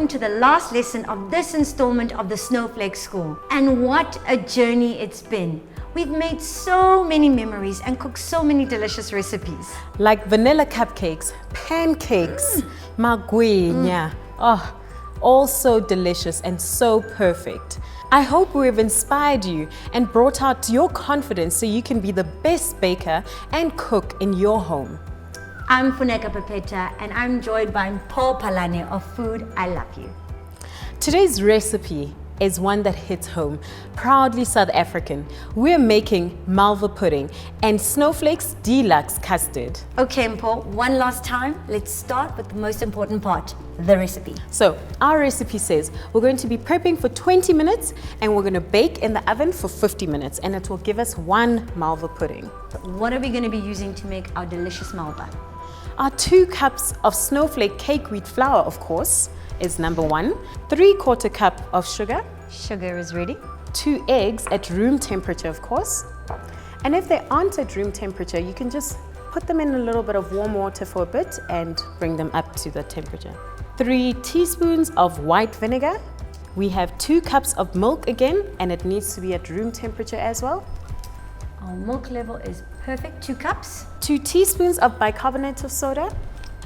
welcome to the last lesson of this installment of the Snowflake School. And what a journey it's been. We've made so many memories and cooked so many delicious recipes. Like vanilla cupcakes, pancakes, magwenya. Oh, all so delicious and so perfect. I hope we've inspired you and brought out your confidence so you can be the best baker and cook in your home. I'm Funeka Pepeta and I'm joined by Paul Palane of Food I Love You. Today's recipe is one that hits home. Proudly South African, we're making Malva Pudding and Snowflake's Deluxe Custard. Okay, Paul, one last time, let's start with the most important part, the recipe. So our recipe says we're going to be prepping for 20 minutes and we're going to bake in the oven for 50 minutes and it will give us one Malva pudding. What are we going to be using to make our delicious Malva? Our 2 cups of snowflake cake wheat flour, of course, is number 1. 3/4 cup of sugar. Sugar is ready. 2 eggs at room temperature, of course. And if they aren't at room temperature, you can just put them in a little bit of warm water for a bit and bring them up to the temperature. 3 teaspoons of white vinegar. We have 2 cups of milk again, and it needs to be at room temperature as well. Our milk level is perfect, 2 cups. 2 teaspoons of bicarbonate of soda.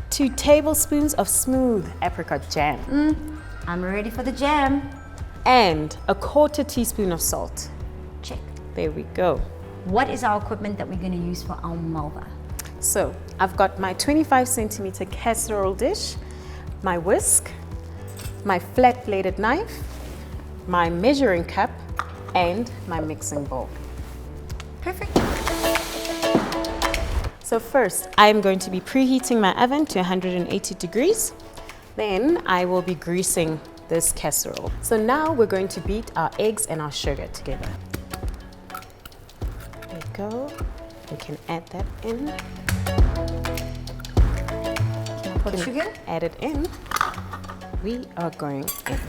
2 tablespoons of smooth apricot jam. I'm ready for the jam. And a 1/4 teaspoon of salt. Check. There we go. What is our equipment that we're going to use for our Malva? So I've got my 25 centimeter casserole dish, my whisk, my flat bladed knife, my measuring cup, and my mixing bowl. Perfect. So first, I'm going to be preheating my oven to 180 degrees. Then I will be greasing this casserole. So now we're going to beat our eggs and our sugar together. There we go. We can add that in. Put sugar. Add it in. We are going in.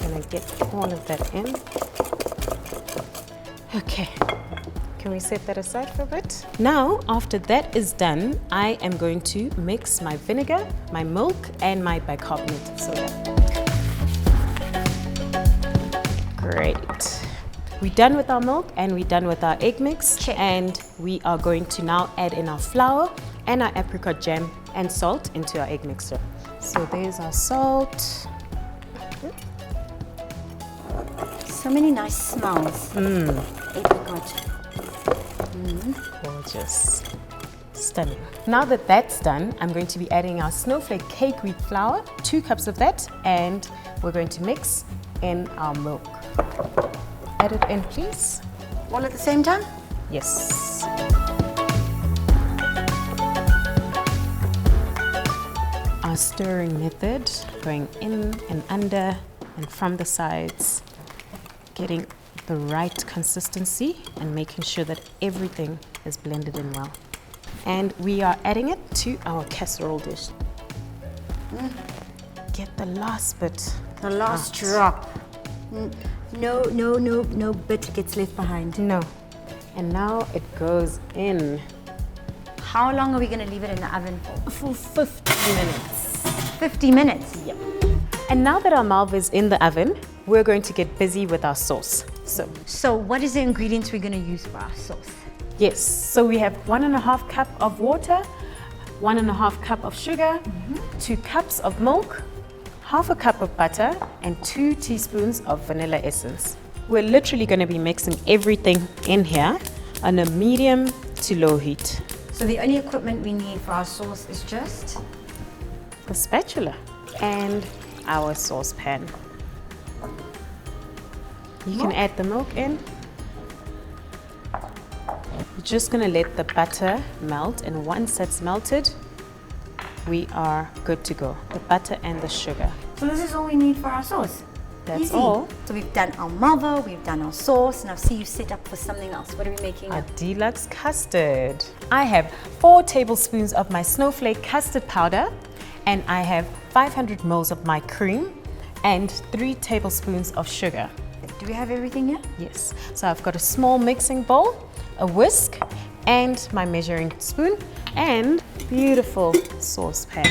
Gonna get all of that in. Okay. Can we set that aside for a bit? Now, after that is done, I am going to mix my vinegar, my milk, and my bicarbonate of soda. Great. We're done with our milk and we're done with our egg mix. Check. And we are going to now add in our flour and our apricot jam and salt into our egg mixture. So there's our salt. So many nice smells. Apricot. Gorgeous. Stunning. Now that that's done, I'm going to be adding our snowflake cake wheat flour, 2 cups of that, and we're going to mix in our milk. Add it in, please. All at the same time? Yes. Our stirring method, going in and under and from the sides, getting the right consistency and making sure that everything is blended in well. And we are adding it to our casserole dish. Get the last bit. The last drop. No bit gets left behind. No. And now it goes in. How long are we going to leave it in the oven for? For 50 minutes. 50 minutes? Yep. And now that our Malva is in the oven, we're going to get busy with our sauce. So what is the ingredients we're going to use for our sauce? Yes, so we have 1.5 cup of water, 1.5 cup of sugar, 2 cups of milk, 1/2 cup of butter, and 2 teaspoons of vanilla essence. We're literally going to be mixing everything in here on a medium to low heat. So the only equipment we need for our sauce is just The spatula and our saucepan. You can add the milk in. You're just going to let the butter melt, and once that's melted, we are good to go. The butter and the sugar. So this is all we need for our sauce? That's Easy. all. So we've done our Malva, we've done our sauce, and I see you set up for something else. What are we making? Our deluxe custard. I have 4 tablespoons of my snowflake custard powder, and I have 500 ml of my cream, and 3 tablespoons of sugar. Do we have everything here? Yes. So I've got a small mixing bowl, a whisk, and my measuring spoon, and beautiful saucepan.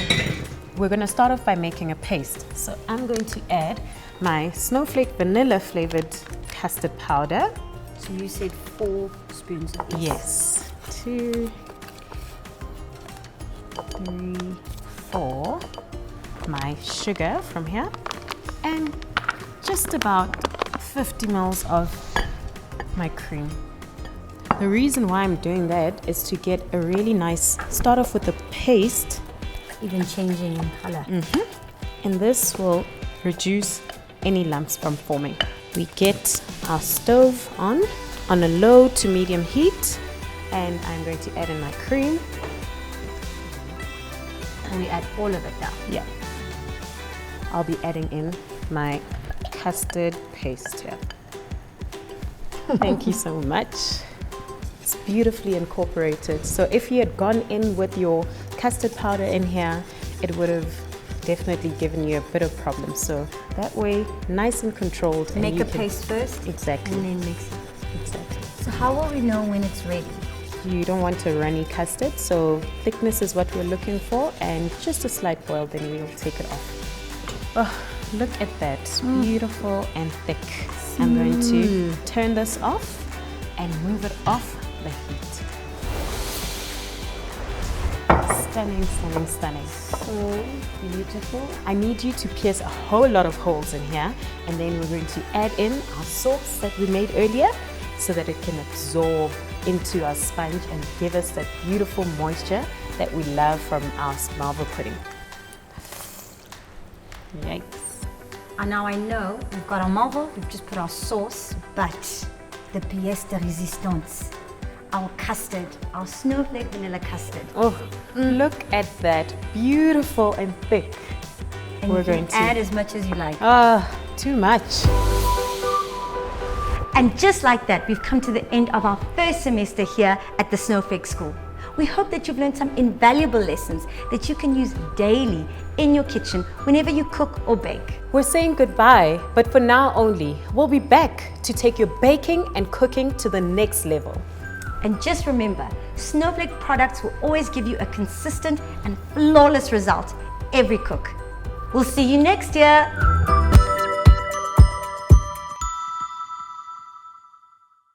we're going to start off by making a paste. So I'm going to add my Snowflake vanilla flavored custard powder. So you said 4 spoons of this. Yes. 2, 3, 4. My sugar from here. And just about 50 mils of my cream. The reason why I'm doing that is to get a really nice, start off with the paste. Even changing in color. And this will reduce any lumps from forming. We get our stove on a low to medium heat, and I'm going to add in my cream. And we add all of it now. Yeah. I'll be adding in my custard paste here. Thank you so much. It's beautifully incorporated. So if you had gone in with your custard powder in here, it would have definitely given you a bit of problem. So that way, nice and controlled. Make a paste first. Exactly. And then mix it. Exactly. So how will we know when it's ready? You don't want a runny custard, so thickness is what we're looking for, and just a slight boil, then we'll take it off. Oh, look at that, beautiful and thick. I'm going to turn this off and move it off the heat. Stunning, stunning, stunning. So beautiful. I need you to pierce a whole lot of holes in here, and then we're going to add in our sauce that we made earlier so that it can absorb into our sponge and give us that beautiful moisture that we love from our Malva pudding. Yikes. And now I know we've got our Malva, we've just put our sauce, but the pièce de résistance, our custard, our snowflake vanilla custard. Oh, look at that, beautiful and thick. And we're you going can to add as much as you like. Too much. And just like that, we've come to the end of our first semester here at the Snowflake School. We hope that you've learned some invaluable lessons that you can use daily in your kitchen whenever you cook or bake. We're saying goodbye, but for now only. We'll be back to take your baking and cooking to the next level. And just remember, Snowflake products will always give you a consistent and flawless result every cook. We'll see you next year.